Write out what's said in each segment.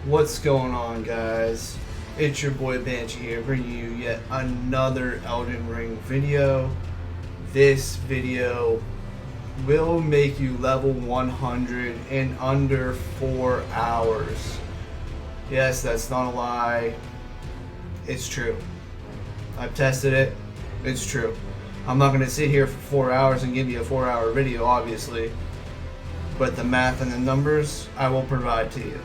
What's going on, guys? It's your boy Banshee here, bringing you yet another Elden Ring video. This video will make you level 100 in under 4 hours. Yes, that's not a lie. It's true. I've tested it. It's true. I'm not going to sit here for 4 hours and give you a 4-hour video, obviously. But the math and the numbers, I will provide to you.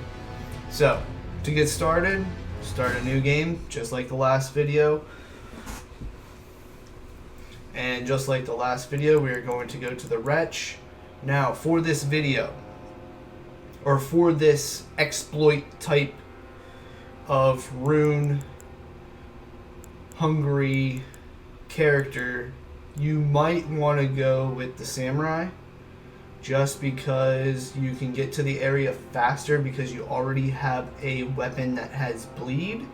So, to get started, start a new game, just like the last video. And just like the last video, we are going to go to the Wretch. Now, for this video, or for this exploit type of rune hungry character, you might want to go with the Samurai. Just because you can get to the area faster because you already have a weapon that has bleed.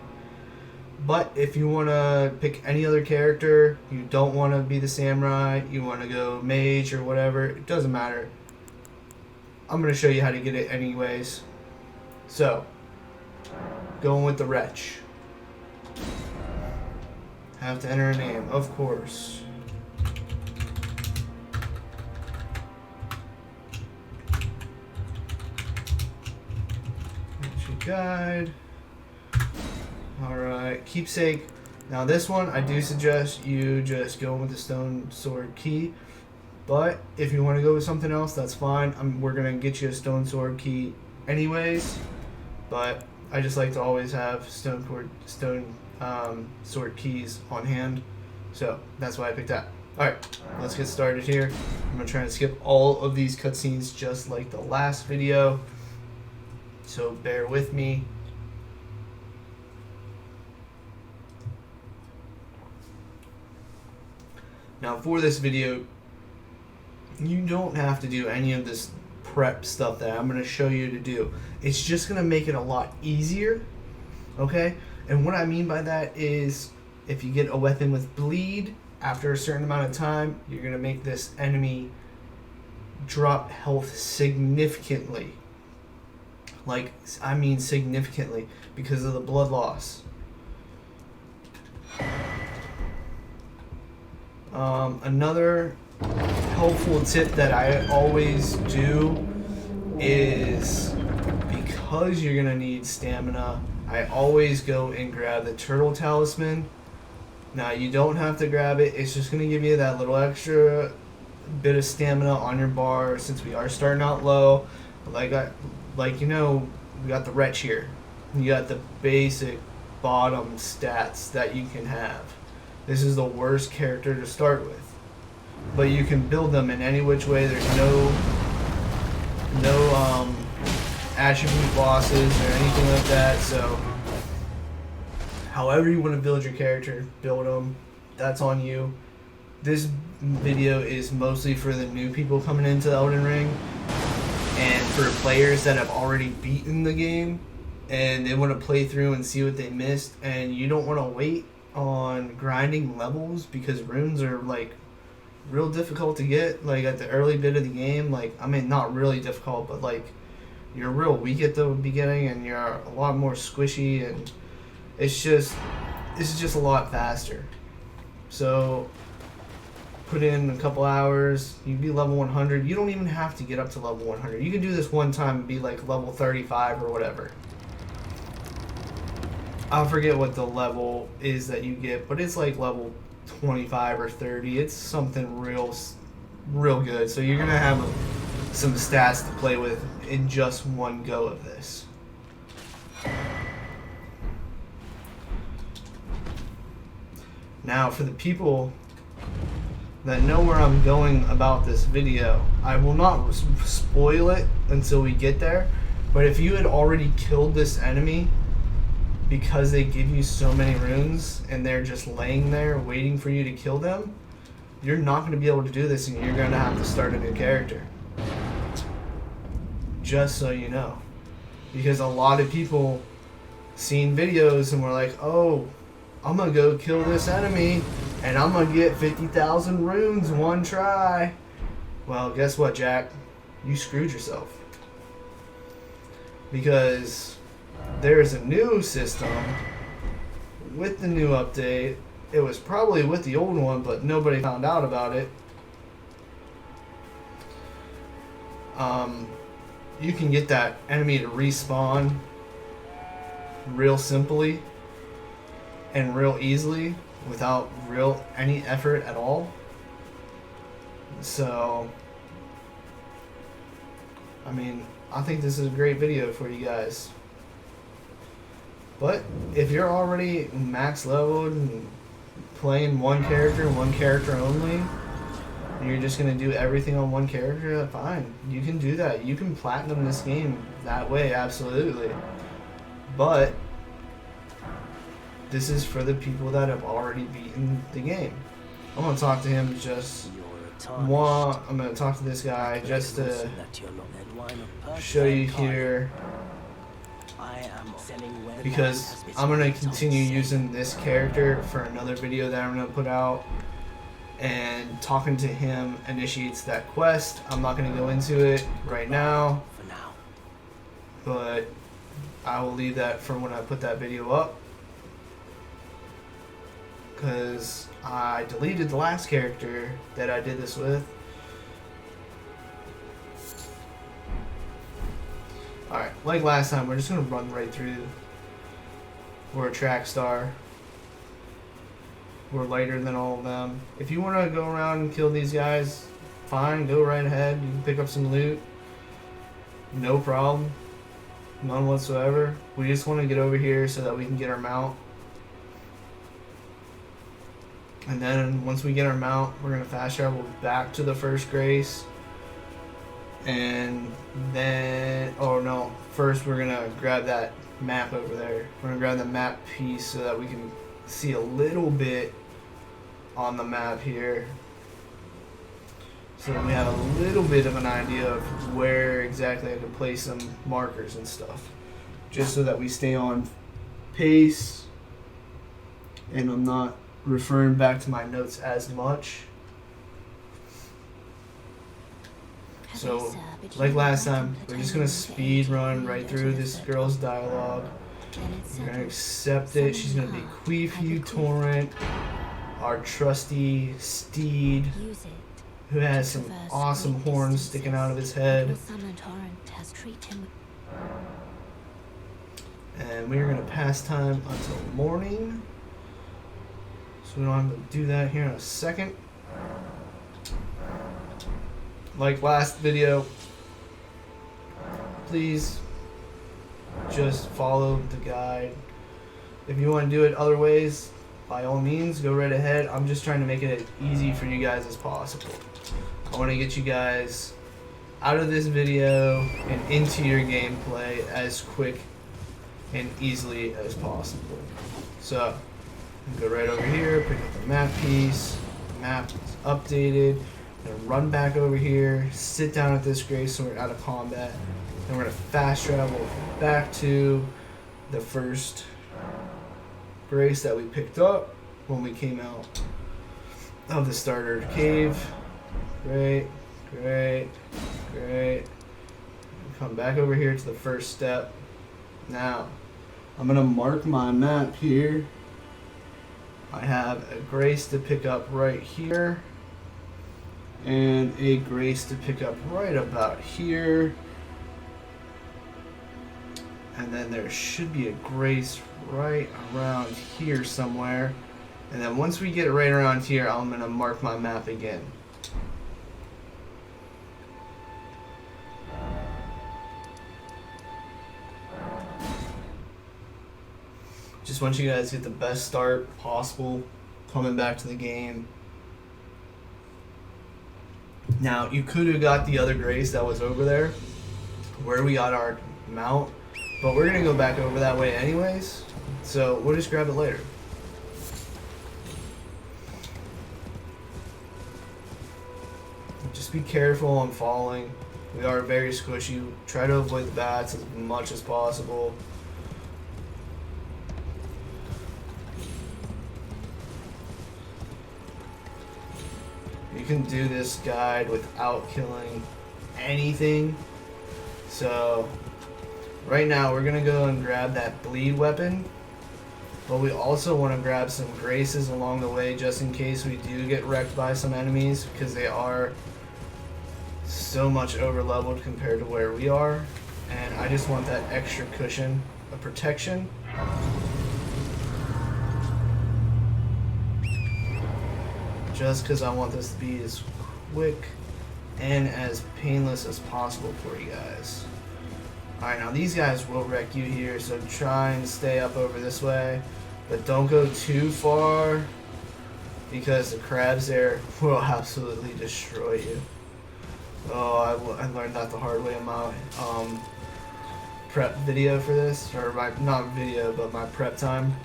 But if you want to pick any other character, you don't want to be the Samurai, you want to go mage or whatever, it doesn't matter. I'm going to show you how to get it anyways. So, going with the Wretch. Have to enter a name, of course. Guide. Alright, keepsake. Now this one, I do suggest you just go with the stone sword key. But if you want to go with something else, that's fine. We're going to get you a stone sword key anyways. But I just like to always have stone sword keys on hand. So that's why I picked that. Alright, let's get started here. I'm going to try and skip all of these cutscenes just like the last video. So bear with me. Now for this video, you don't have to do any of this prep stuff that I'm going to show you to do. It's just going to make it a lot easier. Okay? And what I mean by that is if you get a weapon with bleed, after a certain amount of time, you're going to make this enemy drop health significantly. Like, I mean significantly, because of the blood loss. Another helpful tip that I always do is, because you're going to need stamina, I always go and grab the turtle talisman. Now, you don't have to grab it, it's just going to give you that little extra bit of stamina on your bar, since we are starting out low. Like, you know, we got the Wretch here. You got the basic bottom stats that you can have. This is the worst character to start with. But you can build them in any which way. There's no attribute bosses or anything like that. So, however you want to build your character, build them. That's on you. This video is mostly for the new people coming into Elden Ring. And for players that have already beaten the game and they want to play through and see what they missed, and you don't want to wait on grinding levels because runes are like real difficult to get, like at the early bit of the game. Like, I mean, not really difficult, but like you're real weak at the beginning and you're a lot more squishy, and this is just a lot faster. So put in a couple hours, you'd be level 100. You don't even have to get up to level 100. You can do this one time and be like level 35 or whatever. I'll forget what the level is that you get, but it's like level 25 or 30. It's something real good. So you're going to have some stats to play with in just one go of this. Now for the people that know where I'm going about this video, I will not spoil it until we get there, but if you had already killed this enemy because they give you so many runes and they're just laying there waiting for you to kill them, you're not going to be able to do this, and you're going to have to start a new character. Just so you know. Because a lot of people seen videos and were like, oh, I'm going to go kill this enemy and I'm going to get 50,000 runes one try. Well, guess what, Jack? You screwed yourself. Because there is a new system with the new update. It was probably with the old one, but nobody found out about it. You can get that enemy to respawn real simply and real easily without any effort at all. So, I mean, I think this is a great video for you guys. But if you're already max leveled and playing one character only, and you're just gonna do everything on one character, fine. You can do that. You can platinum this game that way, absolutely. But this is for the people that have already beaten the game. I'm gonna talk to him I'm gonna talk to this guy just to show you here, because I'm gonna continue using this character for another video that I'm gonna put out, and talking to him initiates that quest. I'm not gonna go into it right now, but I will leave that for when I put that video up, because I deleted the last character that I did this with. Alright, like last time, we're just going to run right through. We're a track star. We're lighter than all of them. If you want to go around and kill these guys, fine, go right ahead. You can pick up some loot. No problem. None whatsoever. We just want to get over here so that we can get our mount. And then once we get our mount, we're going to fast travel back to the first Grace. And then, oh no, first we're going to grab that map over there. We're going to grab the map piece so that we can see a little bit on the map here. So that we have a little bit of an idea of where exactly I can place some markers and stuff. Just so that we stay on pace and I'm not referring back to my notes as much. So, like last time, we're just going to speed run right through this girl's dialogue. We're going to accept it. She's going to bequeath you Torrent, our trusty steed, who has some awesome horns sticking out of his head. And we're going to pass time until morning. So we don't have to do that here in a second. Like last video, please just follow the guide. If you want to do it other ways, by all means, go right ahead. I'm just trying to make it as easy for you guys as possible. I want to get you guys out of this video and into your gameplay as quick and easily as possible. So, go right over here, pick up the map piece. The map is updated. And run back over here, sit down at this Grace so we're out of combat. And we're going to fast travel back to the first Grace that we picked up when we came out of the starter cave. Great, great, great. Come back over here to the first step. Now, I'm going to mark my map here. I have a Grace to pick up right here. And a Grace to pick up right about here. And then there should be a Grace right around here somewhere. And then once we get right around here, I'm going to mark my map again. Just want you guys to get the best start possible coming back to the game. Now, you could have got the other Grace that was over there, where we got our mount, but we're going to go back over that way anyways, so we'll just grab it later. Just be careful on falling. We are very squishy. Try to avoid the bats as much as possible. You can do this guide without killing anything. So Right now, we're gonna go and grab that bleed weapon, but we also want to grab some graces along the way just in case we do get wrecked by some enemies, because they are so much over leveled compared to where we are, and I just want that extra cushion of protection. Just because I want this to be as quick and as painless as possible for you guys. Alright, now these guys will wreck you here, so try and stay up over this way. But don't go too far, because the crabs there will absolutely destroy you. Oh, I learned that the hard way in my prep video for this. Or my, not video, but my prep time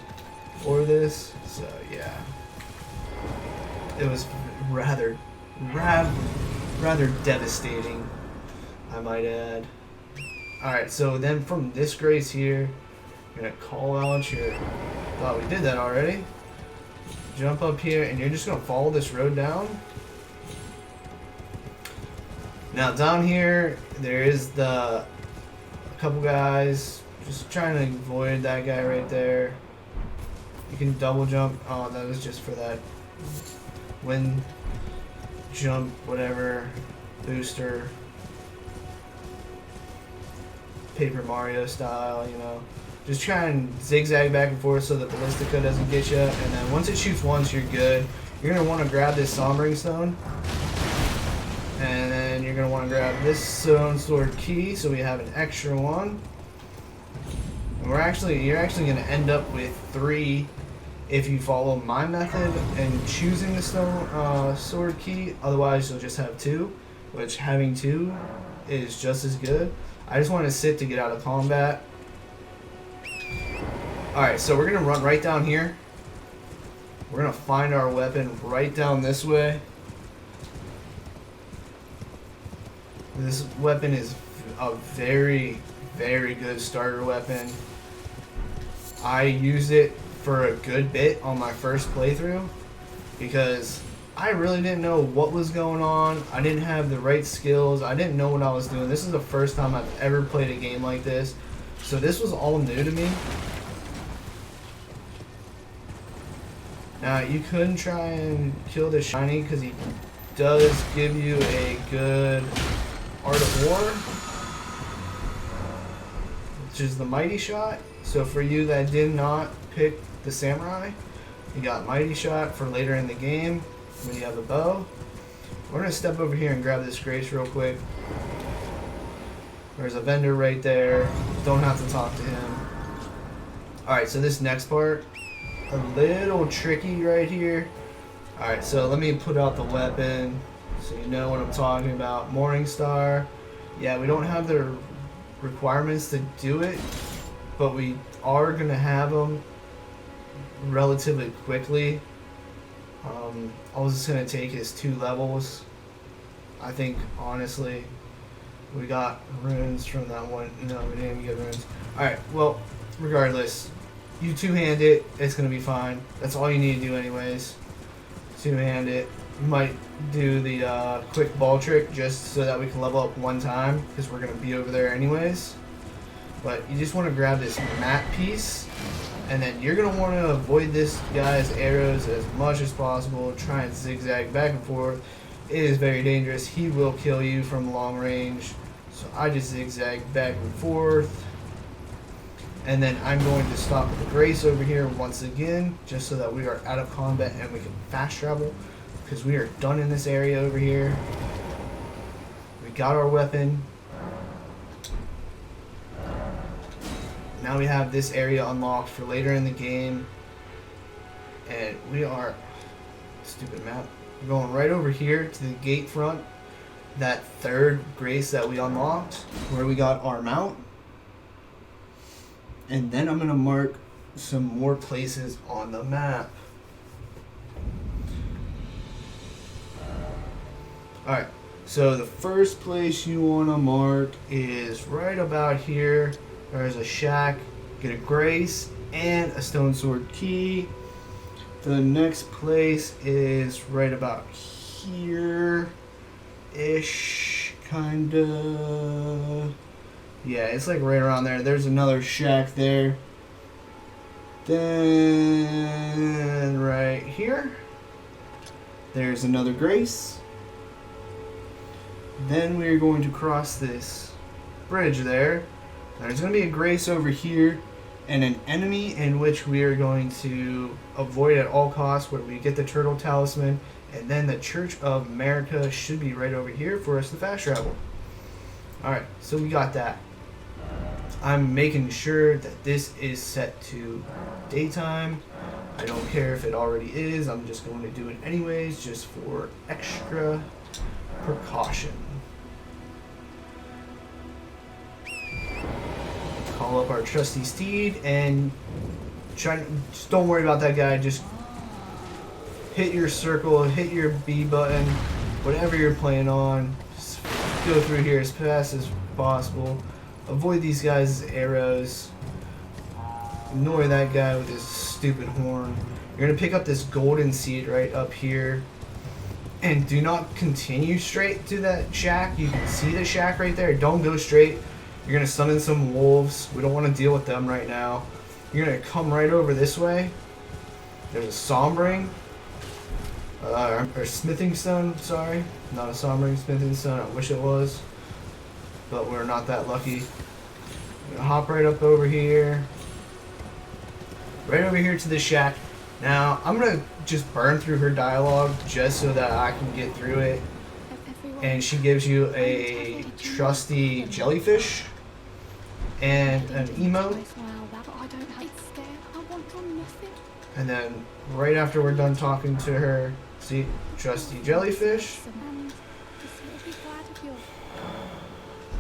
for this. So, yeah. It was rather devastating, I might add. Alright, so then from this grace here, you're going to call out your... Thought we did that already. Jump up here, and you're just going to follow this road down. Now down here, there is a couple guys. Just trying to avoid that guy right there. You can double jump. Oh, that was just for that wind jump, whatever, booster. Paper Mario style, you know. Just try and zigzag back and forth so that the Ballistica doesn't get you. And then once it shoots once, you're good. You're going to want to grab this Sombering Stone. And then you're going to want to grab this Stone Sword Key so we have an extra one. And you're actually going to end up with 3 if you follow my method and choosing the Stone Sword Key. Otherwise, you'll just have 2, which having 2 is just as good. I just want to sit to get out of combat. Alright, so we're going to run right down here. We're going to find our weapon right down this way. This weapon is a very, very good starter weapon. I used it for a good bit on my first playthrough because I really didn't know what was going on. I didn't have the right skills. I didn't know what I was doing. This is the first time I've ever played a game like this. So this was all new to me. Now you could try and kill the shiny because he does give you a good Art of War, which is the Mighty Shot. So for you that did not pick the Samurai, you got Mighty Shot for later in the game when you have a bow. We're going to step over here and grab this Grace real quick. There's a vendor right there. Don't have to talk to him. Alright, so this next part, a little tricky right here. Alright, so let me put out the weapon so you know what I'm talking about. Morningstar. Yeah, we don't have the requirements to do it, but we are going to have them relatively quickly. All it's going to take is 2 levels. I think, honestly, we got runes from that one. No, we didn't even get runes. Alright, well, regardless, you 2-hand it, it's going to be fine. That's all you need to do anyways. 2-hand it. You might do the quick ball trick just so that we can level up 1 time, because we're going to be over there anyways. But you just want to grab this mat piece, and then you're going to want to avoid this guy's arrows as much as possible. Try and zigzag back and forth. It is very dangerous. He will kill you from long range. So I just zigzag back and forth. And then I'm going to stop the Grace over here once again, just so that we are out of combat and we can fast travel, because we are done in this area over here. We got our weapon. Now we have this area unlocked for later in the game. And we are... Stupid map. We're going right over here to the gate front. That 3rd Grace that we unlocked, where we got our mount. And then I'm going to mark some more places on the map. Alright, so the first place you want to mark is right about here. There's a shack, get a Grace, and a Stone Sword Key. The next place is right about here-ish, kinda. Yeah, it's like right around there. There's another shack there. Then right here, there's another grace. Then we're going to cross this bridge there. There's going to be a grace over here and an enemy in which we are going to avoid at all costs where we get the turtle talisman, and then the Church of America should be right over here for us to fast travel. Alright, so we got that. I'm making sure that this is set to daytime. I don't care if it already is, I'm just going to do it anyways, just for extra precaution. Call up our trusty steed and just don't worry about that guy. Just hit your circle, hit your B button, whatever you're playing on. Just go through here as fast as possible. Avoid these guys' arrows. Ignore that guy with his stupid horn. You're gonna pick up this golden seed right up here. And do not continue straight to that shack. You can see the shack right there. Don't go straight. You're going to summon some wolves. We don't want to deal with them right now. You're going to come right over this way. There's a sombring. Or smithing stone, sorry. Not a sombring, smithing stone. I wish it was. But we're not that lucky. I'm going to hop right up over here. Right over here to the shack. Now, I'm going to just burn through her dialogue just so that I can get through it. And she gives you a trusty jellyfish and an emote. And then right after we're done talking to her, see, trusty jellyfish.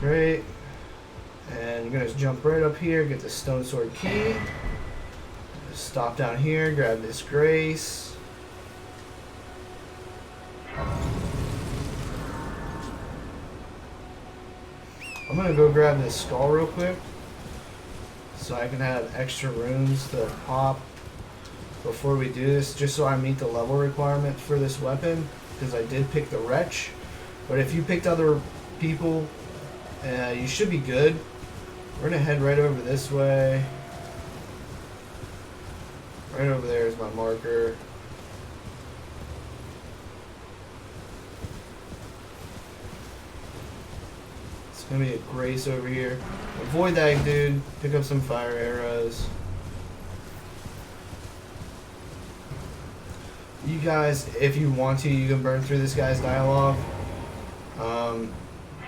Great. And you're going to jump right up here, get the stone sword key. Stop down here, grab this grace. I'm gonna go grab this skull real quick so I can have extra runes to pop before we do this, just so I meet the level requirement for this weapon, because I did pick the wretch. But if you picked other people, you should be good. We're gonna head right over this way. Right over there is my marker. It's gonna be a grace over here. Avoid that dude. Pick up some fire arrows. You guys, if you want to, you can burn through this guy's dialogue.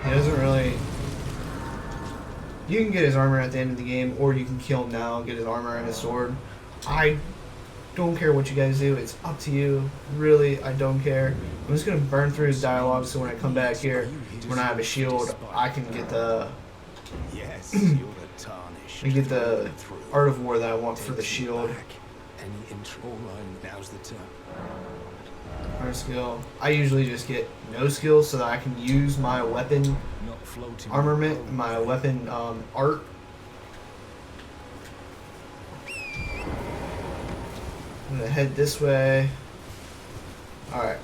He doesn't really... You can get his armor at the end of the game, or you can kill him now and get his armor and his sword. I don't care what you guys do. It's up to you. Really, I don't care. I'm just going to burn through his dialogue so when I come back here, when I have a shield, I can get the... I get the Art of War that I want for the shield. Art skill. I usually just get no skill so that I can use my weapon armament, my weapon art. I'm gonna head this way. Alright.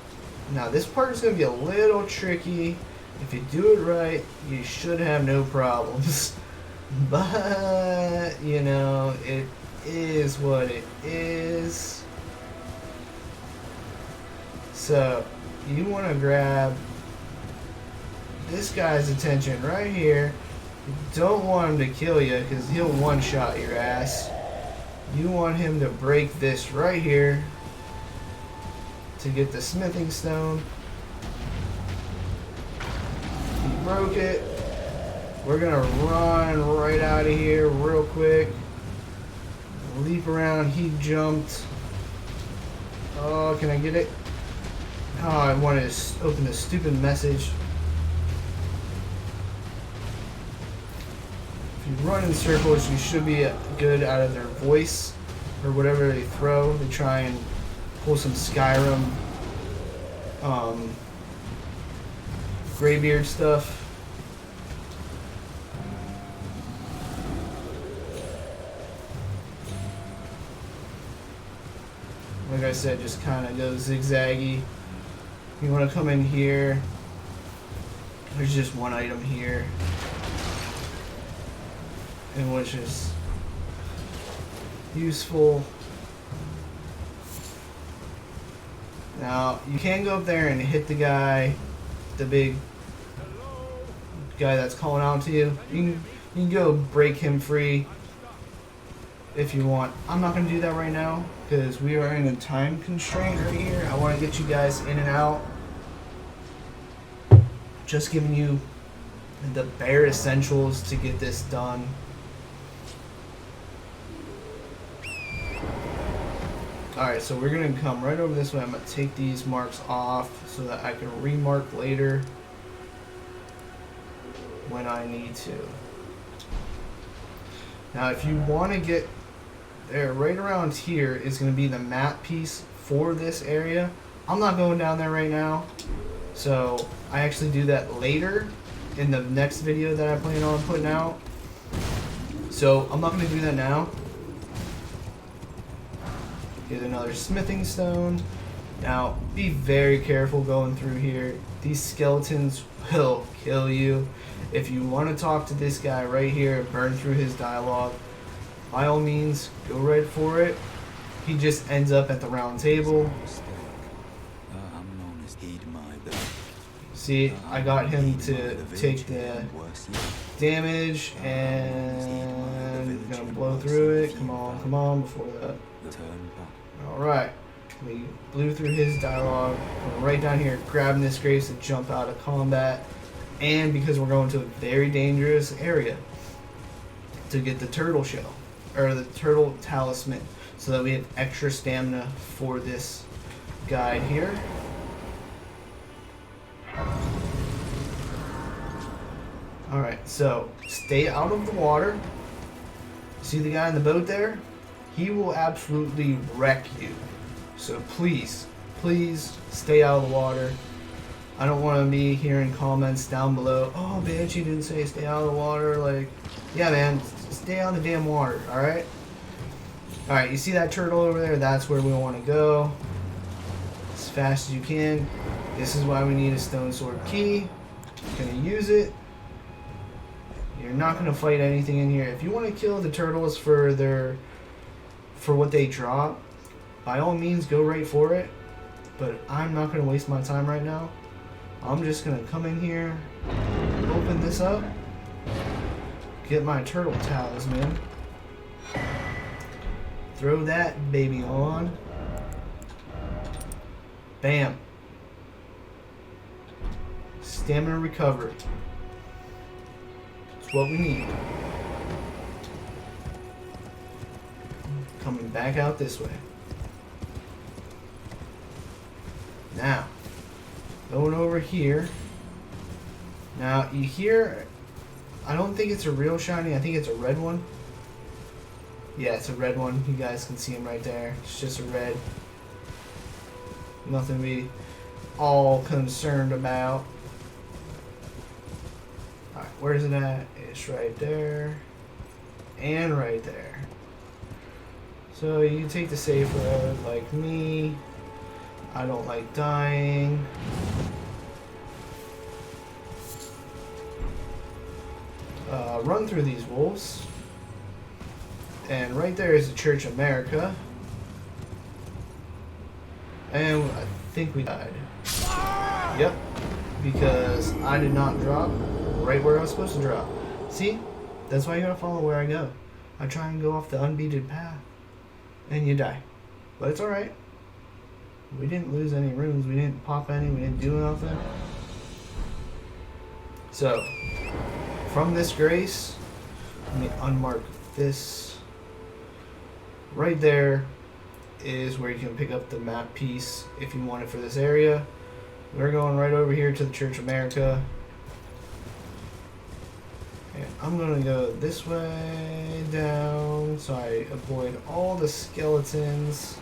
Now this part is gonna be a little tricky. If you do it right, you should have no problems. But, you know, it is what it is. So, you want to grab this guy's attention right here. You don't want him to kill you because he'll one-shot your ass. You want him to break this right here to get the smithing stone. He broke it. We're going to run right out of here real quick. Leap around. He jumped. Oh, can I get it? Oh, I wanted to open this stupid message. If you run in circles, you should be good out of their voice or whatever they throw. They try and pull some Skyrim Greybeard stuff. Like I said, just kind of go zigzaggy. You want to come in here. There's just one item here. and which is useful. Now you can go up there and hit the guy, the big guy that's calling out to you. You can go break him free if you want. I'm not going to do that right now because we are in a time constraint right here. I want to get you guys in and out. Just giving you the bare essentials to get this done. Alright, so we're going to come right over this way. I'm going to take these marks off so that I can remark later when I need to. Now if you want to get there, right around here is going to be the map piece for this area. I'm not going down there right now, so I actually do that later in the next video that I plan on putting out. So I'm not going to do that now. Get another smithing stone. Now be very careful going through here. These skeletons will kill you. If you want to talk to this guy right here, burn through his dialogue, by all means go right for it. He just ends up at the round table. See, I got him to take the damage, and I'm gonna blow through it. Come on, before that. Alright, we blew through his dialogue. We're right down here grabbing this grace to jump out of combat, and because we're going to a very dangerous area to get the turtle shell, or the turtle talisman, so that we have extra stamina for this guide here. Alright, so stay out of the water. See the guy in the boat there? He will absolutely wreck you. So please, please stay out of the water. I don't want to be hearing comments down below, oh bitch, you didn't say stay out of the water. Like, yeah man, stay out of the damn water, alright? Alright, you see that turtle over there? That's where we want to go. As fast as you can. This is why we need a stone sword key. You're going to use it. You're not going to fight anything in here. If you want to kill the turtles for what they drop, by all means go right for it. But I'm not going to waste my time right now. I'm just going to come in here, open this up, get my turtle talisman, throw that baby on, bam, stamina recovered. That's what we need. Coming back out this way. Now, going over here. Now, you hear, I don't think it's a real shiny, I think it's a red one. Yeah, it's a red one. You guys can see him right there. It's just a red. Nothing to be all concerned about. Alright, where's it at? It's right there. And right there. So you can take the safe road like me. I don't like dying. Run through these wolves. And right there is the Church of America. And I think we died. Yep. Because I did not drop right where I was supposed to drop. See? That's why you gotta follow where I go. I try and go off the unbeaten path. And you die. But it's alright. We didn't lose any runes. We didn't pop any. We didn't do nothing. So, from this grace, let me unmark this. Right there is where you can pick up the map piece if you want it for this area. We're going right over here to the Church of America. And I'm going to go this way down so I avoid all the skeletons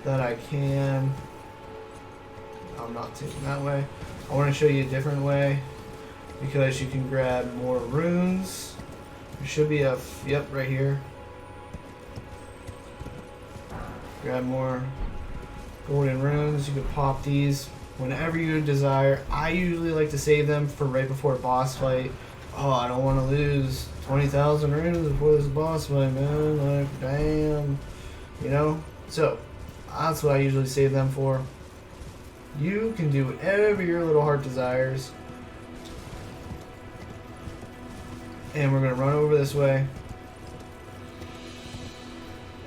that I can. I'm not taking that way. I want to show you a different way because you can grab more runes. There should be a, yep, right here. Grab more golden runes. You can pop these whenever you desire. I usually like to save them for right before a boss fight oh, I don't want to lose 20,000 runes before this boss fight, man. Like, damn. You know? So, that's what I usually save them for. You can do whatever your little heart desires. And we're going to run over this way.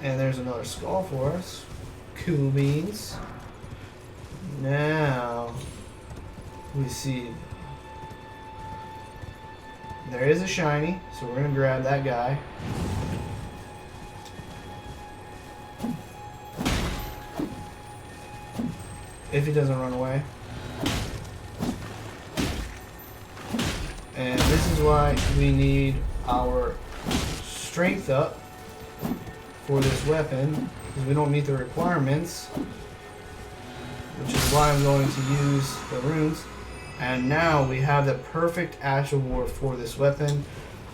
And there's another skull for us. Cool beans. Now, we see there is a shiny, so we're going to grab that guy. If he doesn't run away. And this is why we need our strength up for this weapon, because we don't meet the requirements, which is why I'm going to use the runes. And now we have the perfect Ash of War for this weapon.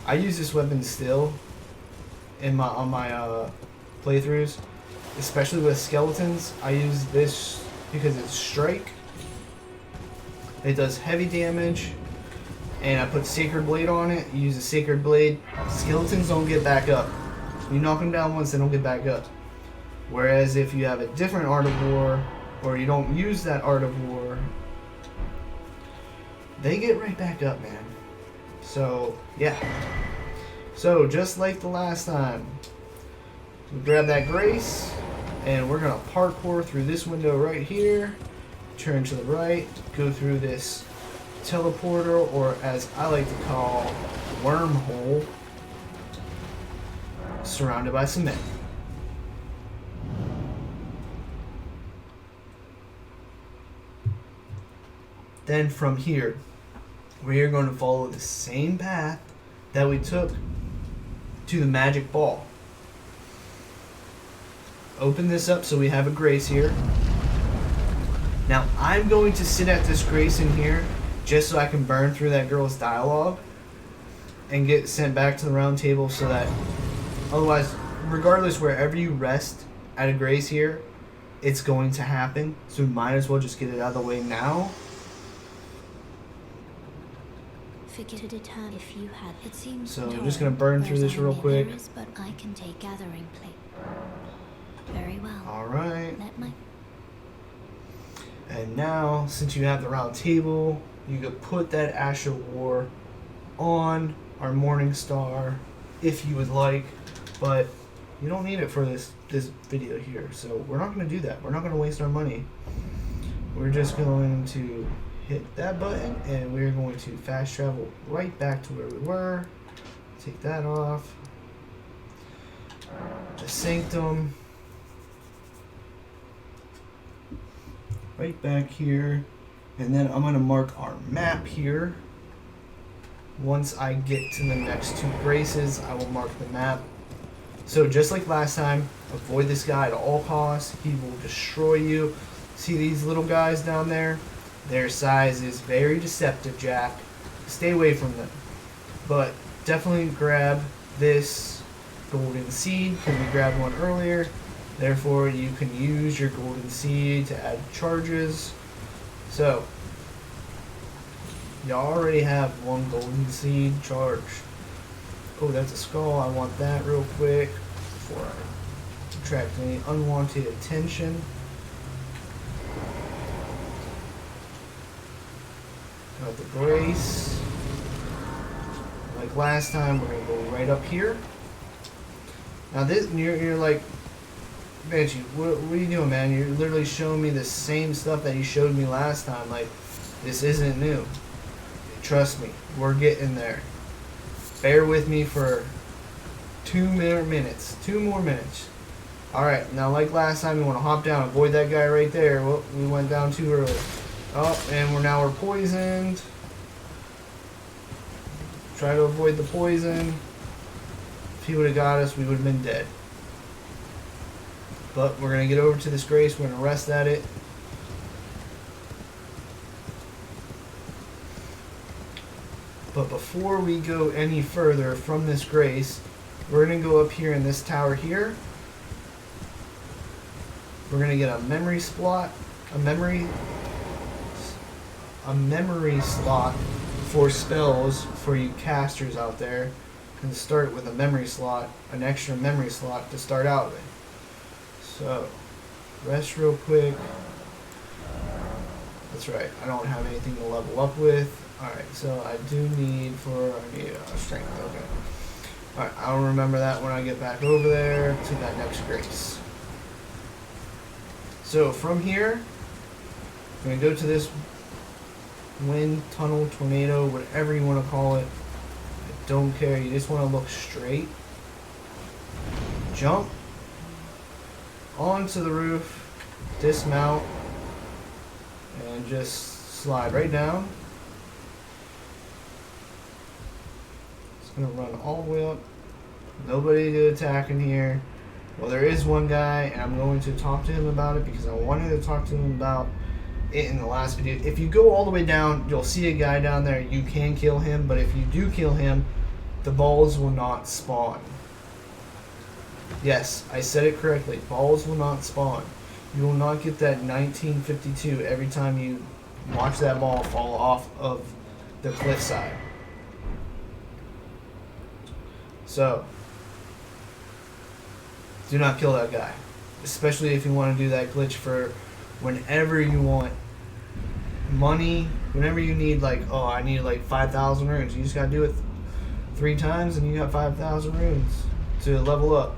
I use this weapon still in on my playthroughs, especially with skeletons. I use this because it's strike. It does heavy damage, and I put Sacred Blade on it. You use a Sacred Blade. Skeletons don't get back up. You knock them down once, they don't get back up. Whereas if you have a different Art of War, or you don't use that Art of War, they get right back up, man. So, yeah. So, just like the last time, we grab that Grace, and we're going to parkour through this window right here, turn to the right, go through this teleporter, or as I like to call, wormhole, surrounded by cement. Then from here, we are going to follow the same path that we took to the magic ball. Open this up so we have a Grace here. Now I'm going to sit at this Grace in here just so I can burn through that girl's dialogue and get sent back to the round table, so that otherwise, regardless, wherever you rest at a Grace here, it's going to happen. So we might as well just get it out of the way now. Figure to determine if you had. It seems so I'm just gonna burn through this real quick. But I can take gathering plate. Very well. All right. Let my. And now, since you have the round table, you could put that Ash of War on our Morning Star if you would like, but you don't need it for this video here. So we're not gonna do that. We're not gonna waste our money. We're just going to hit that button, and we're going to fast travel right back to where we were. Take that off. The Sanctum. Right back here. And then I'm going to mark our map here. Once I get to the next two Graces, I will mark the map. So just like last time, avoid this guy at all costs. He will destroy you. See these little guys down there? Their size is very deceptive, Jack. Stay away from them. But definitely grab this golden seed, because we grabbed one earlier. Therefore, you can use your golden seed to add charges. So, you already have one golden seed charged. Oh, that's a skull. I want that real quick before I attract any unwanted attention. Got the Grace. Like last time, we're gonna go right up here. Now this, you're like, Banshee, what are you doing, man? You're literally showing me the same stuff that you showed me last time. Like, this isn't new. Trust me, we're getting there. Bear with me for 2 more minutes. 2 more minutes. Alright, now like last time, you want to hop down, avoid that guy right there. Well, we went down too early. Oh, and we're poisoned. Try to avoid the poison. If he would have got us, we would have been dead. But we're going to get over to this Grace. We're going to rest at it. But before we go any further from this Grace, we're going to go up here in this tower here. We're going to get a memory slot. A memory slot for spells for you casters out there can start with a memory slot, an extra memory slot to start out with. So, rest real quick. That's right, I don't have anything to level up with. Alright, so I need strength, okay. Alright, I'll remember that when I get back over there to that next grace. So from here, I'm going to go to this wind, tunnel, tornado, whatever you want to call it. I don't care, you just want to look straight. Jump onto the roof, dismount, and just slide right down. It's going to run all the way up. Nobody to attack in here. Well, there is one guy, and I'm going to talk to him about it because I wanted to talk to him about it in the last video. If you go all the way down, you'll see a guy down there. You can kill him, but if you do kill him, the balls will not spawn. Yes, I said it correctly. Balls will not spawn. You will not get that 1952 every time you watch that ball fall off of the cliffside. So, do not kill that guy. Especially if you want to do that glitch for whenever you want money, whenever you need, like, oh, I need like 5,000 runes. You just gotta do it 3 times and you got 5,000 runes to level up.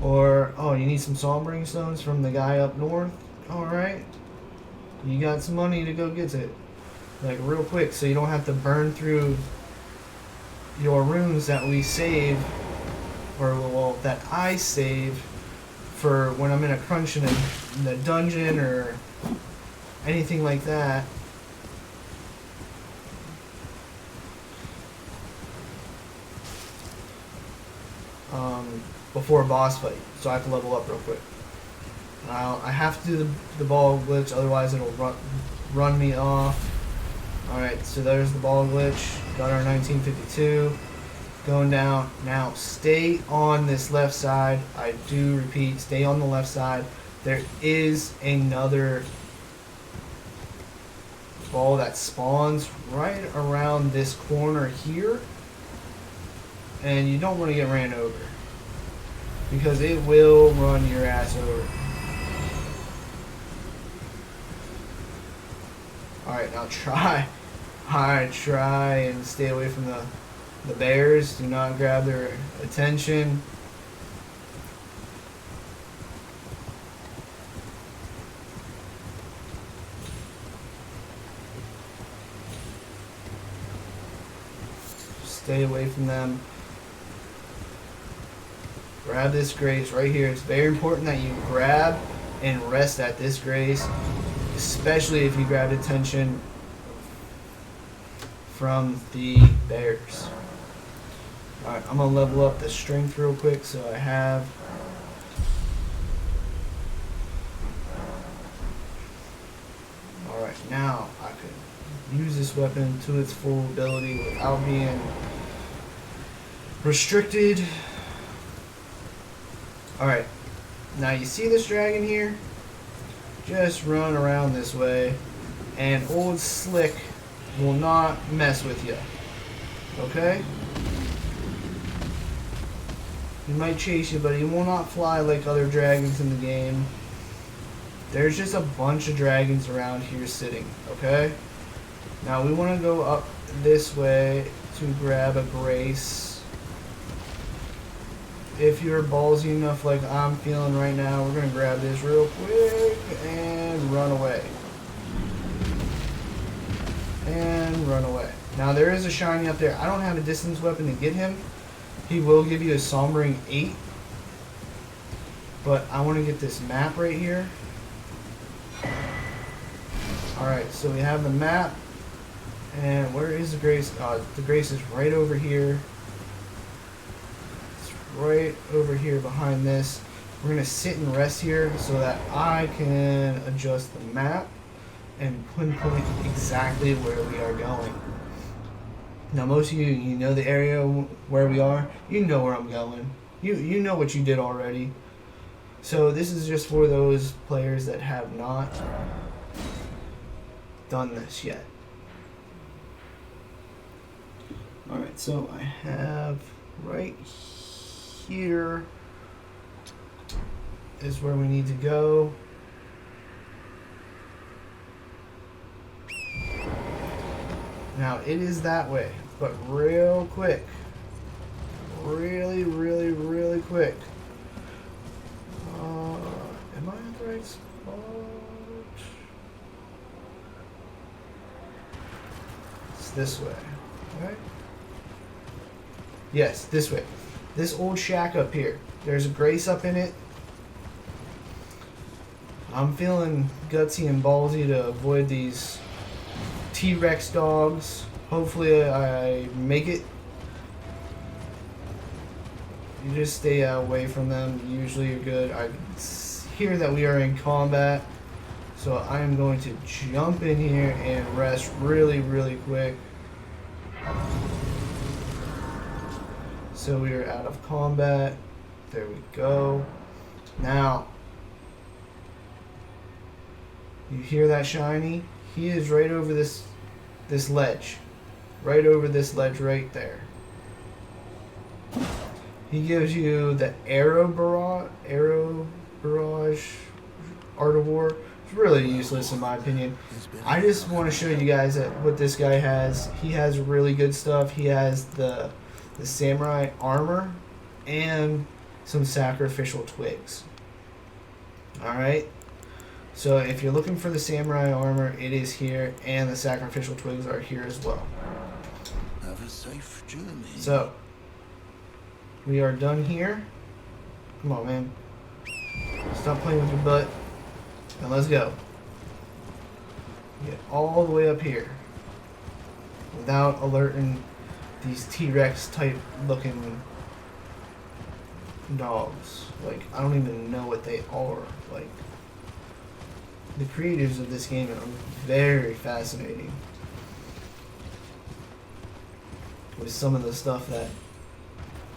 Or, oh, you need some sombering stones from the guy up north. Alright. You got some money to go get it. Like, real quick, so you don't have to burn through your runes that we save, or, well, that I save for when I'm in a crunch in the dungeon or anything like that. Before a boss fight, so I have to level up real quick. I have to do the ball glitch, otherwise it'll run me off. Alright, so there's the ball glitch. Got our 1952. Going down. Now, stay on this left side. I do repeat, stay on the left side. There is another ball that spawns right around this corner here. And you don't want to get ran over, because it will run your ass over. Alright, now try and stay away from the bears. Do not grab their attention. Stay away from them. Grab this grace right here. It's very important that you grab and rest at this grace, especially if you grab attention from the bears. Alright, I'm going to level up the strength real quick so I have. Alright, now I can use this weapon to its full ability without being restricted. Alright, now you see this dragon here? Just run around this way, and Old Slick will not mess with you. Okay? He might chase you, but he will not fly like other dragons in the game. There's just a bunch of dragons around here sitting, okay? Now we want to go up this way to grab a grace. If you're ballsy enough like I'm feeling right now, we're going to grab this real quick and run away. And run away. Now there is a shiny up there. I don't have a distance weapon to get him. He will give you a Sombering 8. But I want to get this map right here. Alright, so we have the map. And where is the grace? The grace is right over here. Right over here behind this. We're going to sit and rest here so that I can adjust the map and pinpoint exactly where we are going. Now most of you know the area where we are. You know where I'm going. You know what you did already. So this is just for those players that have not done this yet. Alright, so I have right here is where we need to go. Now it is that way, but real quick. Really, really, really quick. Am I at the right spot? It's this way, right? Yes, this way. This old shack up here. There's a grace up in it. I'm feeling gutsy and ballsy to avoid these T-Rex dogs. Hopefully I make it. You just stay away from them. Usually you're good. I hear that we are in combat. So I am going to jump in here and rest really, really quick. So we are out of combat. There we go. Now, you hear that shiny? He is right over this ledge. Right over this ledge right there. He gives you the arrow barrage, art of war. It's really useless in my opinion. I just want to show you guys that what this guy has. He has really good stuff. He has the samurai armor and some sacrificial twigs. Alright, so if you're looking for the samurai armor, it is here, and the sacrificial twigs are here as well. Have a safe journey. So we are done here. Come on, man, stop playing with your butt and let's go. Get all the way up here without alerting these T-Rex type looking dogs. Like, I don't even know what they are. Like, the creators of this game are very fascinating with some of the stuff that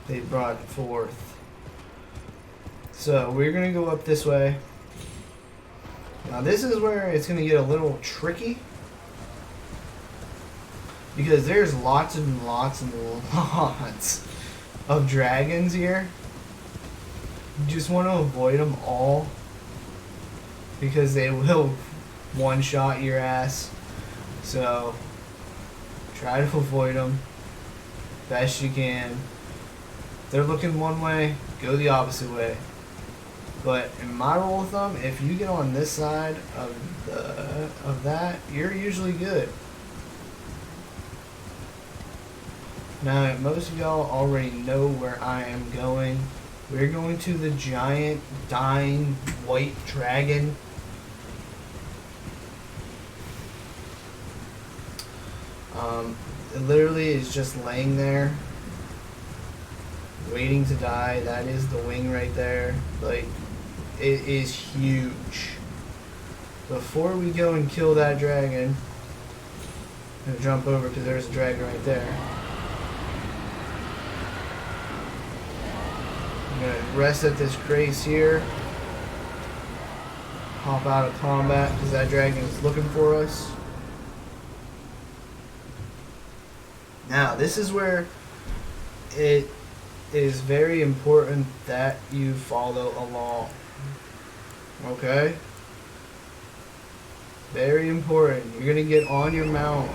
they brought forth. So we're gonna go up this way. Now this is where it's gonna get a little tricky, because there's lots and lots and lots of dragons here. You just want to avoid them all, because they will one-shot your ass. So try to avoid them best you can. If they're looking one way, go the opposite way. But in my rule of thumb, if you get on this side of that, you're usually good. Now, most of y'all already know where I am going. We're going to the giant, dying, white dragon. It literally is just laying there, waiting to die. That is the wing right there. Like, it is huge. Before we go and kill that dragon, I'm gonna jump over because there's a dragon right there. I'm gonna rest at this grace here. Hop out of combat because that dragon is looking for us. Now, this is where it is very important that you follow along. Okay? Very important. You're going to get on your mount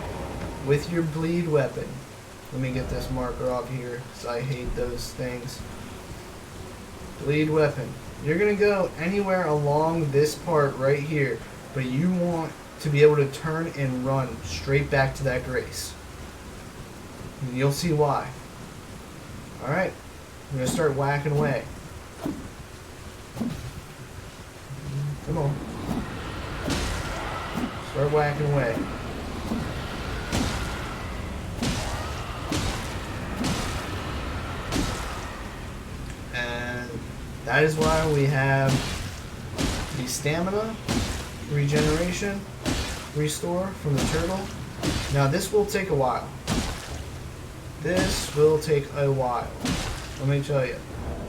with your bleed weapon. Let me get this marker off here because I hate those things. Bleed weapon. You're going to go anywhere along this part right here, but you want to be able to turn and run straight back to that grace. And you'll see why. Alright, I'm going to start whacking away. Come on. Start whacking away. And that is why we have the stamina, regeneration, restore from the turtle. Now this will take a while. This will take a while. Let me tell you.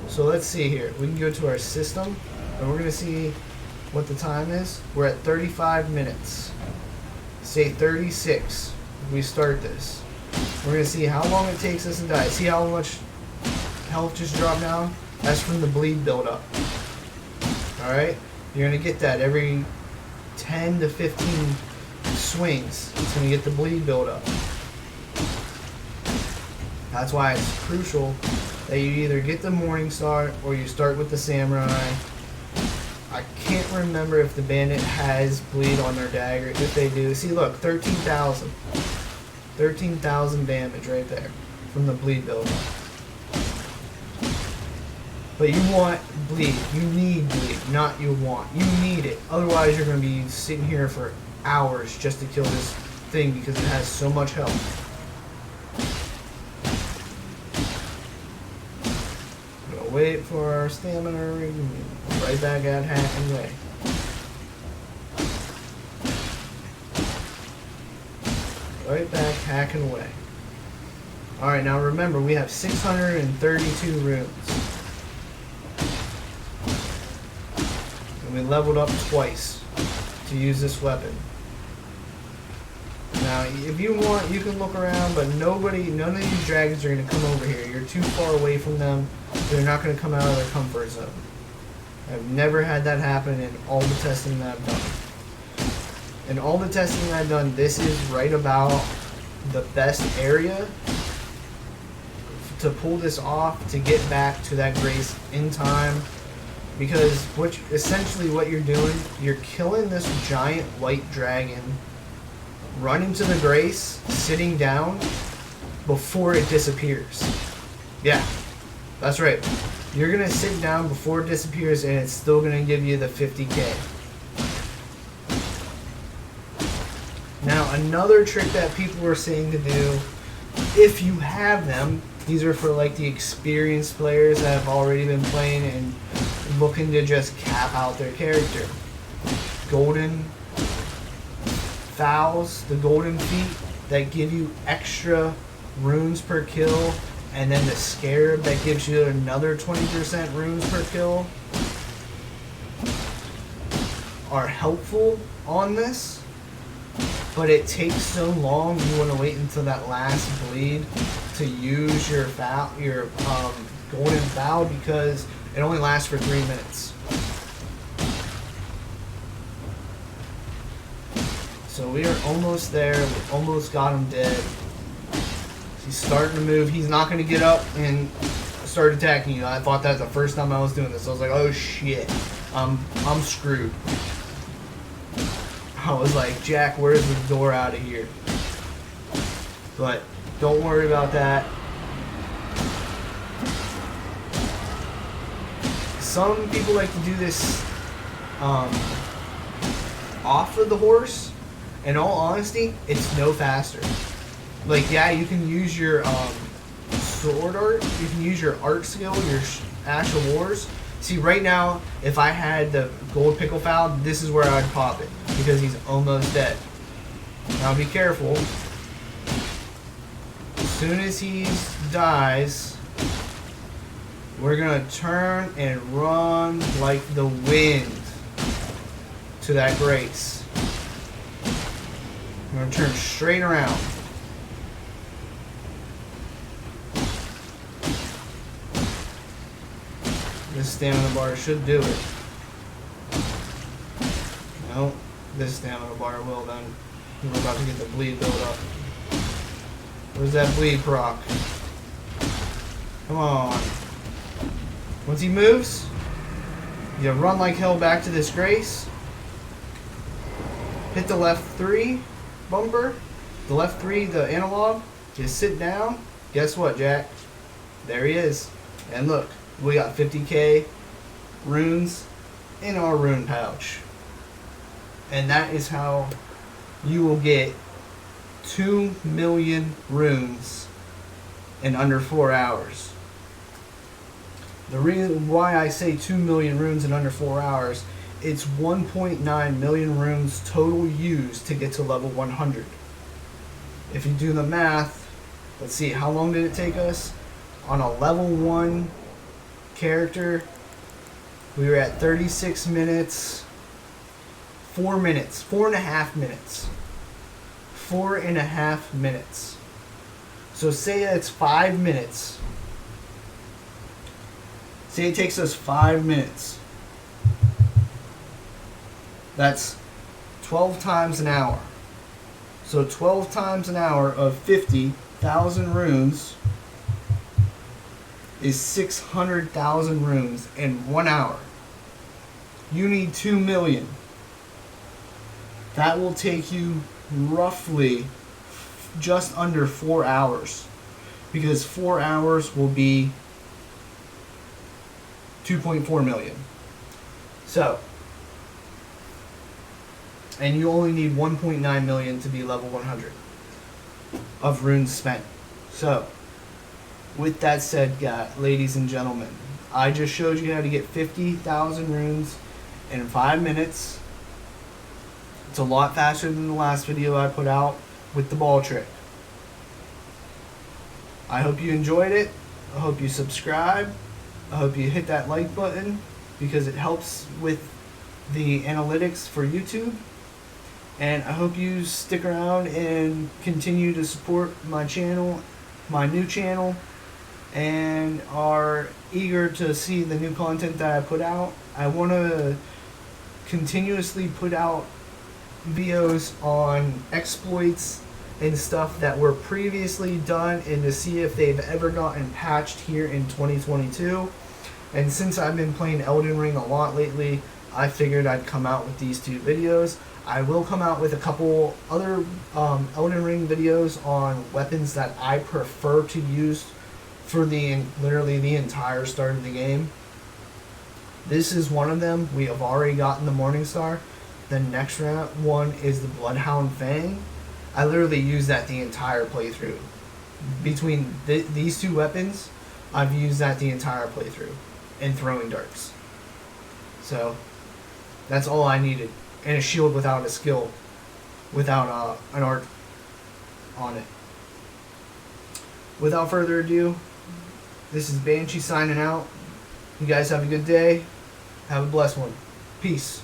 So let's see here. We can go to our system and we're going to see what the time is. We're at 35 minutes. Say 36 if we start this. We're going to see how long it takes us to die. See how much health just dropped down? That's from the bleed buildup. Alright? You're going to get that every 10 to 15 swings. It's going to get the bleed buildup. That's why it's crucial that you either get the Morning Star or you start with the Samurai. I can't remember if the Bandit has bleed on their dagger. If they do, see, look, 13,000. 13,000 damage right there from the bleed buildup. But you want bleed. You need bleed, not you want. You need it. Otherwise, you're going to be sitting here for hours just to kill this thing because it has so much health. Gonna wait for our stamina ring. Right back at hacking away. Right back hacking away. Alright, now remember, we have 632 runes. And we leveled up twice to use this weapon. Now, if you want, you can look around, but none of these dragons are going to come over here. You're too far away from them. They're not going to come out of their comfort zone. I've never had that happen in all the testing that I've done. In all the testing I've done, this is right about the best area to pull this off to get back to that grace in time. Because essentially what you're doing, you're killing this giant white dragon, running to the grace, sitting down before it disappears. Yeah, that's right. You're going to sit down before it disappears and it's still going to give you the 50k. Now, another trick that people were saying to do, if you have them, these are for like the experienced players that have already been playing and looking to just cap out their character. Golden fouls, the golden feet that give you extra runes per kill, and then the scarab that gives you another 20% runes per kill are helpful on this, but it takes so long. You want to wait until that last bleed to use your golden foul because it only lasts for 3 minutes. So we are almost there. We almost got him dead. He's starting to move. He's not going to get up and start attacking you. I thought that the first time I was doing this. I was like, oh shit, I'm screwed. I was like, Jack, where's the door out of here? But don't worry about that. Some people like to do this off of the horse. In all honesty, it's no faster. Like, yeah, you can use your sword art. You can use your art skill, your Ash of Wars. See, right now, if I had the gold pickle foul, this is where I'd pop it. Because he's almost dead. Now be careful. As soon as he dies, we're going to turn and run like the wind to that grace. We're going to turn straight around. This stamina bar should do it. No, this stamina bar will then. We're about to get the bleed build up. Where's that bleed proc? Come on. Once he moves, you run like hell back to this grace. Hit the left 3 bumper. The left 3, the analog. Just sit down. Guess what, Jack? There he is. And look. We got 50k runes in our rune pouch. And that is how you will get 2 million runes in under 4 hours. The reason why I say 2 million runes in under 4 hours, it's 1.9 million runes total used to get to level 100. If you do the math, let's see, how long did it take us? On a level 1 character, we were at 36 minutes, 4 minutes, 4.5 minutes, 4.5 minutes So say it's 5 minutes. Say it takes us 5 minutes. That's 12 times an hour. So 12 times an hour of 50,000 runes is 600,000 runes in 1 hour. You need 2 million. That will take you roughly just under 4 hours. Because 4 hours will be 2.4 million. So, and you only need 1.9 million to be level 100 of runes spent. So, with that said, ladies and gentlemen, I just showed you how to get 50,000 runes in 5 minutes. It's a lot faster than the last video I put out with the ball trick. I hope you enjoyed it. I hope you subscribe. I hope you hit that like button because it helps with the analytics for YouTube. And I hope you stick around and continue to support my channel, my new channel, and are eager to see the new content that I put out. I want to continuously put out videos on exploits and stuff that were previously done and to see if they've ever gotten patched here in 2022. And since I've been playing Elden Ring a lot lately, I figured I'd come out with these 2 videos. I will come out with a couple other Elden Ring videos on weapons that I prefer to use for literally the entire start of the game. This is one of them. We have already gotten the Morningstar. The next one is the Bloodhound Fang. I literally used that the entire playthrough. Between these 2 weapons, I've used that the entire playthrough. And throwing darts. So, that's all I needed. And a shield without a skill. Without an art on it. Without further ado, this is Banshee signing out. You guys have a good day. Have a blessed one. Peace.